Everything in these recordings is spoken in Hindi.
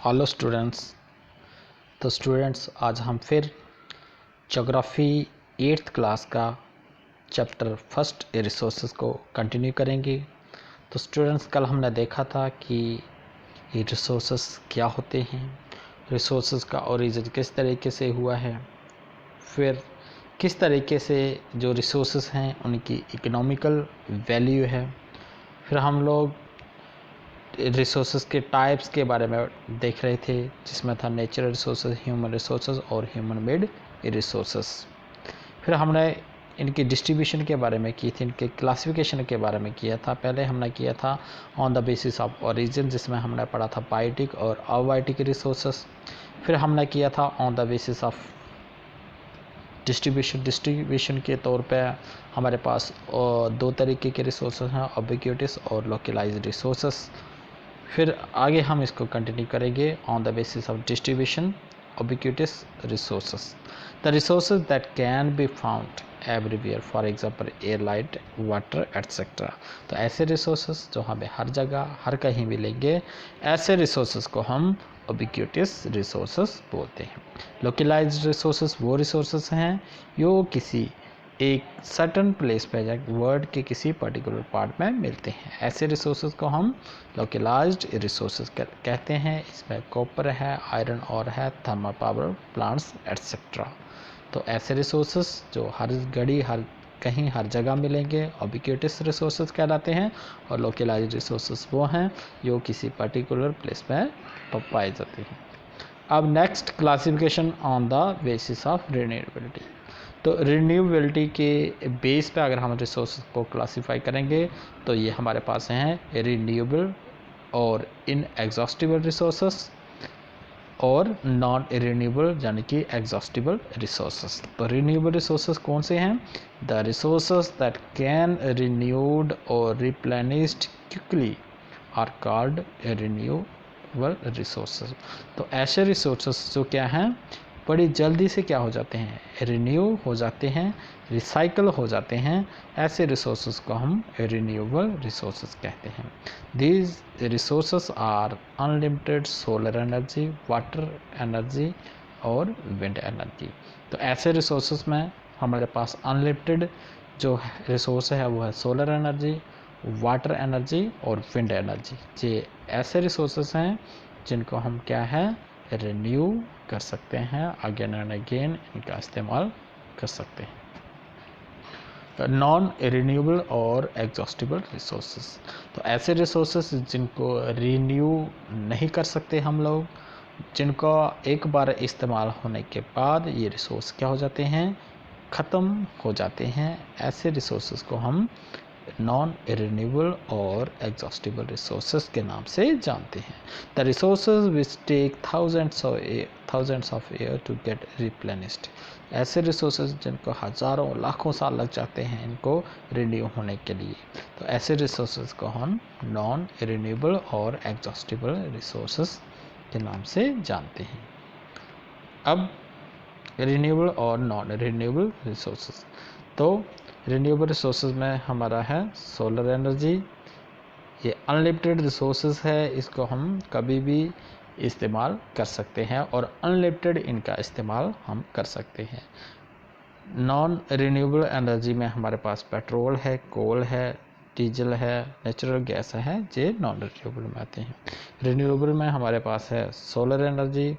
Hello students. तो स्टूडेंट्स आज हम फिर ज्योग्राफी 8th क्लास का चैप्टर फर्स्ट रिसोर्सेज को कंटिन्यू करेंगे। तो स्टूडेंट्स कल हमने देखा था कि ये रिसोर्सेज क्या होते हैं, रिसोर्सेज का ओरिजिन किस तरीके से हुआ है, फिर किस तरीके से जो रिसोर्सेज हैं उनकी इकोनॉमिकल वैल्यू है, फिर हम लोग रिसोर्सेज के टाइप्स के बारे में देख रहे थे जिसमें था नेचुरल रिसोर्सेज, ह्यूमन रिसोर्सेज और ह्यूमन मेड रिसोर्सेज। फिर हमने इनकी डिस्ट्रीब्यूशन के बारे में की थी, इनके क्लासिफिकेशन के बारे में किया था। पहले हमने किया था on the basis of origin, जिसमें हमने पढ़ा था बायोटिक और अबायोटिक रिसोर्सेज। फिर हमने किया था on the basis of distribution के तौर पे हमारे पास दो तरीके के रिसोर्सेज हैं, उबिक्विटस और लोकलाइज्ड रिसोर्सेज। फिर आगे हम इसको कंटिन्यू करेंगे on the basis of distribution ubiquitous resources, the resources that can be found everywhere, for example air, light, water etc. तो ऐसे resources जो हमें हर जगह हर कहीं मिलेंगे, ऐसे resources को हम ubiquitous resources बोलते हैं। localized resources वो resources हैं जो किसी एक सर्टन प्लेस पे या वर्ल्ड के किसी पर्टिकुलर पार्ट में मिलते हैं। ऐसे रिसोर्सेज को हम लोकलाइज्ड रिसोर्सेज कहते हैं। इसमें कॉपर है, आयरन और है, थर्मल पावर प्लांट्स एट्सेट्रा। तो ऐसे रिसोर्सेज जो हर घड़ी हर कहीं हर जगह मिलेंगे उबिक्विटस रिसोर्सेज कहलाते हैं, और लोकलाइज्ड रिसोर्सेज वो हैं जो किसी पर्टिकुलर प्लेस में पाए जाते हैं। अब next classification on the basis of renewability. तो रिन्यूएबिलिटी के बेस पे अगर हम रिसोर्सेज को क्लासीफाई करेंगे तो ये हमारे पास हैं रिन्यूएबल और इनएग्जॉस्टिबल रिसोर्सेज और नॉन रिन्यूएबल यानी कि एग्जॉस्टिबल रिसोर्सेज। तो रिन्यूएबल रिसोर्सेज कौन से हैं? The resources that can renewed और replenished quickly are called renewable resources. तो ऐसे रिसोर्सेज जो क्या हैं, बड़ी जल्दी से क्या हो जाते हैं, रिन्यू हो जाते हैं, रिसाइकल हो जाते हैं, ऐसे रिसोर्सेज को हम रिन्यूएबल रिसोर्सेज कहते हैं। These resources are unlimited solar energy, water energy और विंड एनर्जी। तो ऐसे रिसोर्सेज में हमारे पास अनलिमिटेड जो रिसोर्स है वो है सोलर एनर्जी, वाटर एनर्जी और विंड एनर्जी। ये ऐसे रिसोर्सेज हैं जिनको हम क्या है रिन्यू कर सकते हैं, अगेन एंड अगेन इनका इस्तेमाल कर सकते हैं। नॉन रिन्यूएबल और एग्जॉस्टिबल रिसोर्सेज, तो ऐसे रिसोर्सेज जिनको रिन्यू नहीं कर सकते हम लोग, जिनको एक बार इस्तेमाल होने के बाद ये रिसोर्स क्या हो जाते हैं, ख़त्म हो जाते हैं। ऐसे रिसोर्सेज को हम नॉन रिन्यूएबल और एग्जॉस्टिबल रिसोर्सेज के नाम से जानते हैं। The resources which take thousands of year to get replenished. ऐसे रिसोर्सेज जिनको हज़ारों लाखों साल लग जाते हैं इनको रिन्यू होने के लिए, तो ऐसे रिसोर्सेज को हम नॉन रिन्यूएबल और एग्जॉस्टिबल रिसोर्सेज के नाम से जानते हैं। अब रिन्यूएबल और नॉन रिन्यूएबल रिसोर्सेज, तो रिन्यूएबल रिसोर्सेज में हमारा है सोलर एनर्जी। ये अनलिमिटेड रिसोर्सेज है, इसको हम कभी भी इस्तेमाल कर सकते हैं और अनलिमिटेड इनका इस्तेमाल हम कर सकते हैं। नॉन रिन्यूएबल एनर्जी में हमारे पास पेट्रोल है, कोल है, डीजल है, नेचुरल गैस है, ये नॉन रिन्यूएबल में आते हैं। रिन्यूएबल में हमारे पास है सोलर एनर्जी,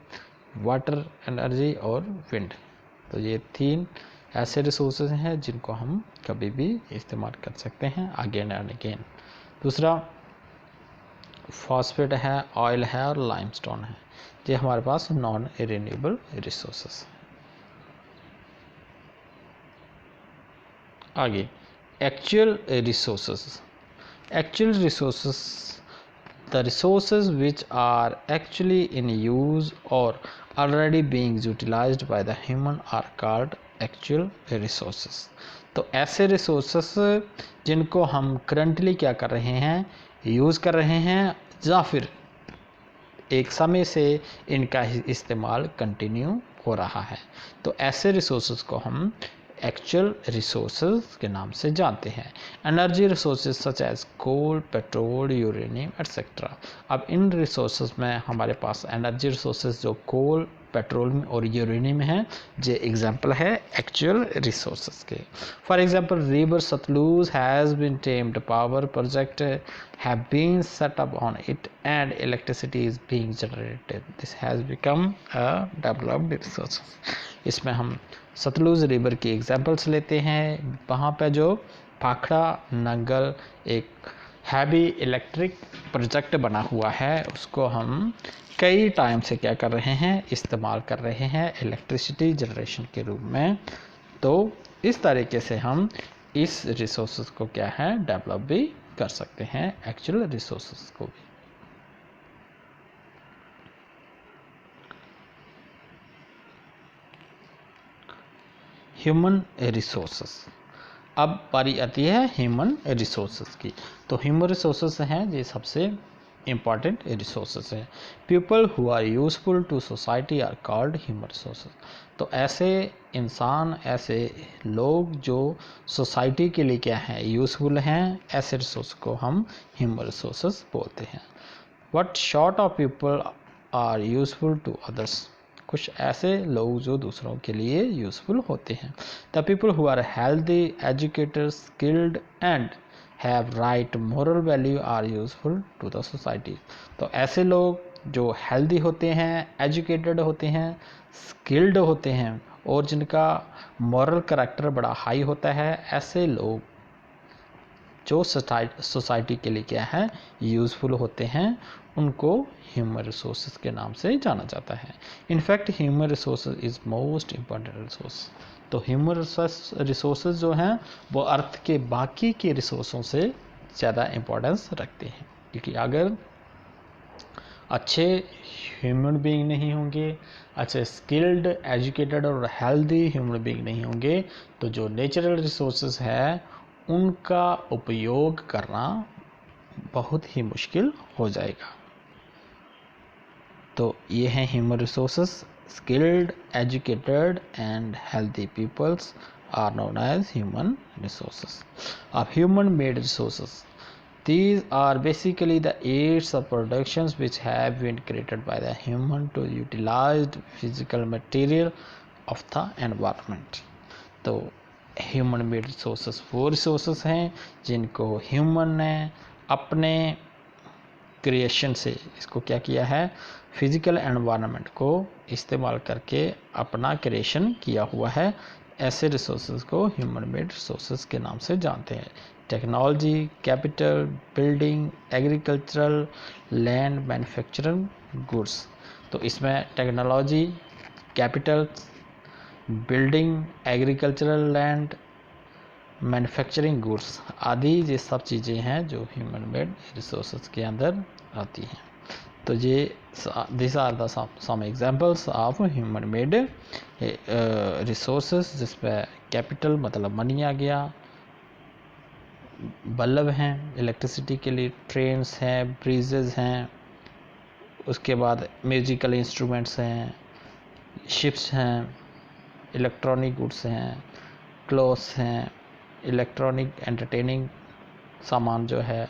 वाटर एनर्जी और विंड। तो ये तीन ऐसे रिसोर्सेज हैं जिनको हम कभी भी इस्तेमाल कर सकते हैं अगेन एंड अगेन। दूसरा फॉस्फेट है, ऑयल है और लाइमस्टोन है, ये हमारे पास नॉन रिन्यूएबल रिसोर्सेज। आगे actual resources. Actual resources, the resources which are actually in use or already being utilized by the human are called actual resources। तो ऐसे resources जिनको हम currently क्या कर रहे हैं, यूज़ कर रहे हैं या फिर एक समय से इनका इस्तेमाल कंटिन्यू हो रहा है, तो ऐसे रिसोर्सेज को हम एक्चुअल रिसोर्सेज के नाम से जानते हैं। Energy resources such as coal, petrol, uranium etcetera. अब इन रिसोर्सेज में हमारे पास एनर्जी रिसोर्सेज जो कोल, पेट्रोलियम और यूरेनियम है, ये एग्जाम्पल है एक्चुअल रिसोर्सेज के। For example river Sutlej has been tamed, power project have been set up on it and electricity is being generated, this has become a developed resource. इसमें हम सतलुज रिवर की एग्जाम्पल्स लेते हैं। वहाँ पे जो भाखड़ा नंगल एक हैवी इलेक्ट्रिक प्रोजेक्ट बना हुआ है, उसको हम कई टाइम से क्या कर रहे हैं, इस्तेमाल कर रहे हैं इलेक्ट्रिसिटी जनरेशन के रूप में। तो इस तरीके से हम इस रिसोर्सेज को क्या है, डेवलप भी कर सकते हैं, एक्चुअल रिसोर्सेज को भी। ह्यूमन रिसोर्सेज, अब बारी आती है ह्यूमन रिसोर्सेज की। तो ह्यूमन रिसोर्सेज हैं ये सबसे इम्पॉर्टेंट रिसोर्सेज हैं। People who are useful to society are called human resources. तो ऐसे इंसान, ऐसे लोग जो सोसाइटी के लिए क्या है, यूजफुल हैं, ऐसे रिसोर्स को हम ह्यूमन रिसोर्सेज बोलते हैं। What sort of people are useful to others, कुछ ऐसे लोग जो दूसरों के लिए यूजफुल होते हैं। The people who are healthy, educated, skilled and have right moral value are useful to the society. तो ऐसे लोग जो हेल्दी होते हैं, एजुकेटेड होते हैं, स्किल्ड होते हैं और जिनका मॉरल करैक्टर बड़ा हाई होता है, ऐसे लोग जो सोसाइटी के लिए क्या है, यूज़फुल होते हैं, उनको ह्यूमन रिसोर्सेज के नाम से जाना जाता है। In fact human resources is most important resource. तो ह्यूमन रिसोर्सेज जो हैं वो अर्थ के बाकी के रिसोर्सों से ज़्यादा इम्पोर्टेंस रखते हैं, क्योंकि अगर अच्छे ह्यूमन बीइंग नहीं होंगे, अच्छे स्किल्ड, एजुकेटेड और हेल्दी ह्यूमन बीइंग नहीं होंगे, तो जो नेचुरल रिसोर्सेज है उनका उपयोग करना बहुत ही मुश्किल हो जाएगा। तो ये हैं human resources. Skilled, educated and healthy peoples are known as human resources. अब human made resources, these are basically the aids of productions which have been created by the human to utilize the physical material of the environment। तो ह्यूमन मेड रिसोर्सेज वो रिसोर्सेज हैं जिनको ह्यूमन ने अपने क्रिएशन से इसको क्या किया है, फिजिकल एनवायरनमेंट को इस्तेमाल करके अपना क्रिएशन किया हुआ है। ऐसे रिसोर्सेज को ह्यूमन मेड रिसोर्सेज के नाम से जानते हैं। Technology, capital, building, agricultural, land, manufacturing goods. तो इसमें technology, capital, building, agricultural land, manufacturing goods आदि ये सब चीज़ें हैं जो ह्यूमन मेड रिसोर्सेज के अंदर आती हैं। तो ये this are the some examples of human made resources, जिसमें कैपिटल मतलब मनी आ गया, बल्ब हैं इलेक्ट्रिसिटी के लिए, ट्रेन्स हैं, ब्रिजेज हैं, उसके बाद म्यूजिकल इंस्ट्रूमेंट्स हैं, शिप्स हैं, इलेक्ट्रॉनिक गुड्स हैं, क्लोथ्स हैं, इलेक्ट्रॉनिक एंटरटेनिंग सामान जो है,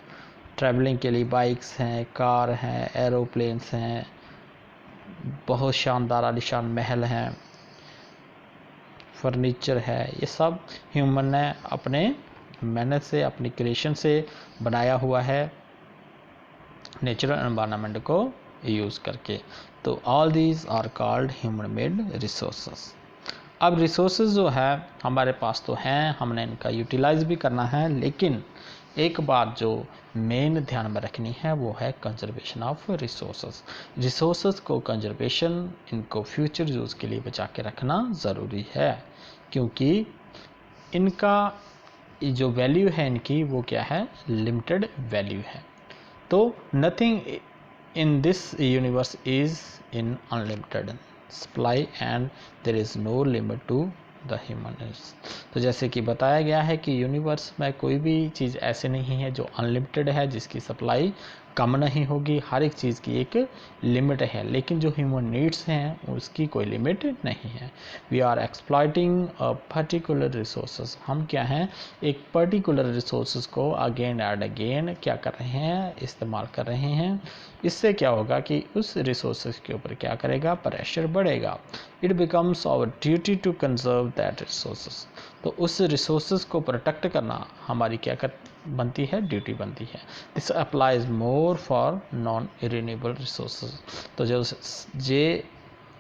ट्रैवलिंग के लिए बाइक्स हैं, कार हैं, एरोप्लेन्स हैं, बहुत शानदार आलीशान महल हैं, फर्नीचर है। ये सब ह्यूमन ने अपने मेहनत से, अपनी क्रिएशन से बनाया हुआ है नेचुरल एनवायरनमेंट को यूज़ करके। तो all these are called human made resources. अब रिसोर्सेज जो है हमारे पास तो हैं, हमने इनका यूटिलाइज भी करना है, लेकिन एक बात जो मेन ध्यान में रखनी है वो है कंजर्वेशन ऑफ रिसोर्सेज। रिसोर्सेज को कंजर्वेशन, इनको फ्यूचर यूज़ के लिए बचा के रखना ज़रूरी है, क्योंकि इनका जो वैल्यू है इनकी वो क्या है, लिमिटेड वैल्यू है। तो nothing in this universe is in unlimited supply and there is no limit to the human. तो जैसे कि बताया गया है कि यूनिवर्स में कोई भी चीज़ ऐसे नहीं है जो अनलिमिटेड है, जिसकी सप्लाई कम नहीं होगी, हर एक चीज़ की एक लिमिट है, लेकिन जो ह्यूमन नीड्स हैं उसकी कोई लिमिट नहीं है। We are exploiting a particular resources, हम क्या हैं, एक पर्टिकुलर रिसोर्सेज को अगेन एंड अगेन क्या कर रहे हैं, इस्तेमाल कर रहे हैं। इससे क्या होगा कि उस रिसोर्सेज के ऊपर क्या करेगा, प्रेशर बढ़ेगा। It becomes our duty to conserve that resources, तो उस रिसोर्सेज को प्रोटेक्ट करना हमारी क्या बनती है, ड्यूटी बनती है। This applies more for non renewable resources, तो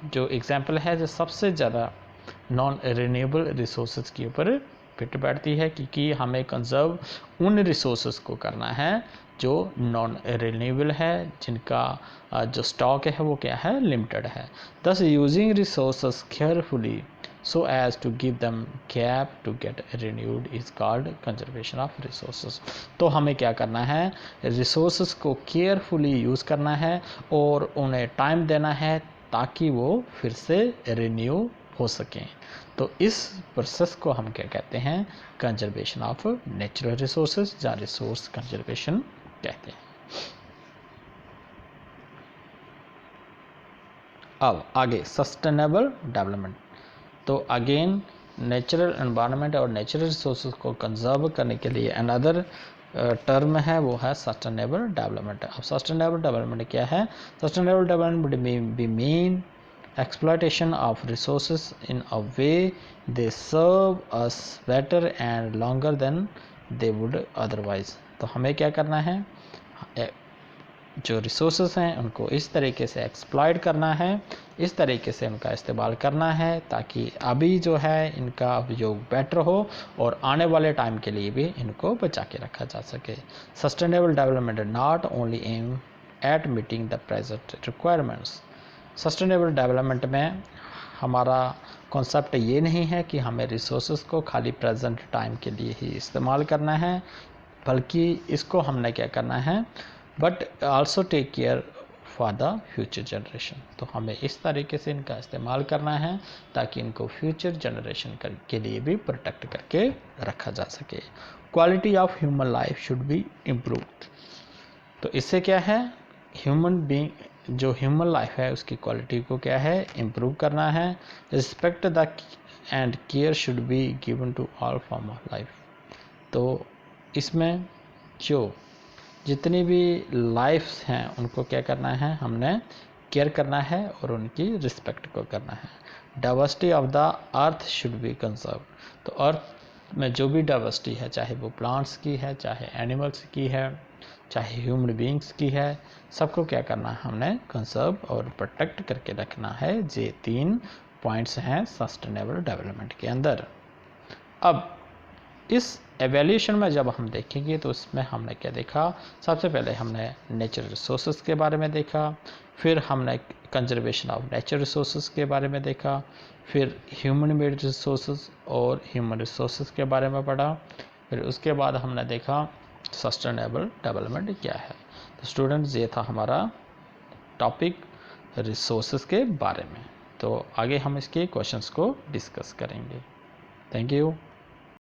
जो एग्जांपल है जो सबसे ज़्यादा नॉन रिन्यूएबल रिसोर्सेज के ऊपर फिट बैठती है, क्योंकि हमें कंजर्व उन रिसोर्सेज को करना है जो नॉन रिन्यूएबल है, जिनका जो स्टॉक है वो क्या है, लिमिटेड है। दस using resources carefully so as to give them gap to get renewed is called conservation of resources। तो हमें क्या करना है, रिसोर्सेज को केयरफुली यूज़ करना है और उन्हें टाइम देना है ताकि वो फिर से रिन्यू हो सकें। तो इस प्रोसेस को हम क्या कहते हैं, कंजर्वेशन ऑफ नेचुरल रिसोर्सेज या रिसोर्स कंजर्वेशन कहते हैं। अब आगे सस्टेनेबल डेवलपमेंट, तो अगेन नेचुरल एनवायरनमेंट और नेचुरल रिसोर्सेज को कंजर्व करने के लिए अनदर टर्म है, वो है सस्टेनेबल डेवलपमेंट। अब सस्टेनेबल डेवलपमेंट क्या है, sustainable development be mean exploitation of resources in a way they serve us better and longer than they would otherwise. तो हमें क्या करना है, जो रिसोर्सेज हैं उनको इस तरीके से एक्सप्लॉयट करना है, इस तरीके से उनका इस्तेमाल करना है ताकि अभी जो है इनका उपयोग बेटर हो और आने वाले टाइम के लिए भी इनको बचा के रखा जा सके। Sustainable development not only aim at meeting the present requirements. Sustainable development में हमारा कॉन्सेप्ट ये नहीं है कि हमें रिसोर्सेज को खाली प्रेजेंट टाइम के लिए ही इस्तेमाल करना है, बल्कि इसको हमने क्या करना है, but also take care for the future generation. तो हमें इस तरीके से इनका इस्तेमाल करना है ताकि इनको फ्यूचर जनरेशन के लिए भी प्रोटेक्ट करके रखा जा सके। Quality of human life should be improved, तो इससे क्या है, ह्यूमन बीइंग जो ह्यूमन लाइफ है उसकी क्वालिटी को क्या है, इम्प्रूव करना है। Respect the and care should be given to all form of life, तो इसमें जो जितनी भी लाइफ्स हैं उनको क्या करना है, हमने केयर करना है और उनकी रिस्पेक्ट को करना है। Diversity of the earth should be conserve, तो अर्थ में जो भी डाइवर्सिटी है, चाहे वो प्लांट्स की है, चाहे एनिमल्स की है, चाहे ह्यूमन बीइंग्स की है, सबको क्या करना है, हमने कंजर्व और प्रोटेक्ट करके रखना है। ये 3 पॉइंट्स हैं सस्टेनेबल डेवलपमेंट के अंदर। अब इस एवेल्यूशन में जब हम देखेंगे तो उसमें हमने क्या देखा, सबसे पहले हमने नेचुरल रिसोर्सेज के बारे में देखा, फिर हमने कंजर्वेशन ऑफ नेचुरल रिसोर्सेज के बारे में देखा, फिर ह्यूमन मेड रिसोर्सेज और ह्यूमन रिसोर्सेज के बारे में पढ़ा, फिर उसके बाद हमने देखा सस्टेनेबल डेवलपमेंट क्या है। तो स्टूडेंट्स, ये था हमारा टॉपिक रिसोर्सेज के बारे में। तो आगे हम इसके क्वेश्चंस को डिस्कस करेंगे। Thank you.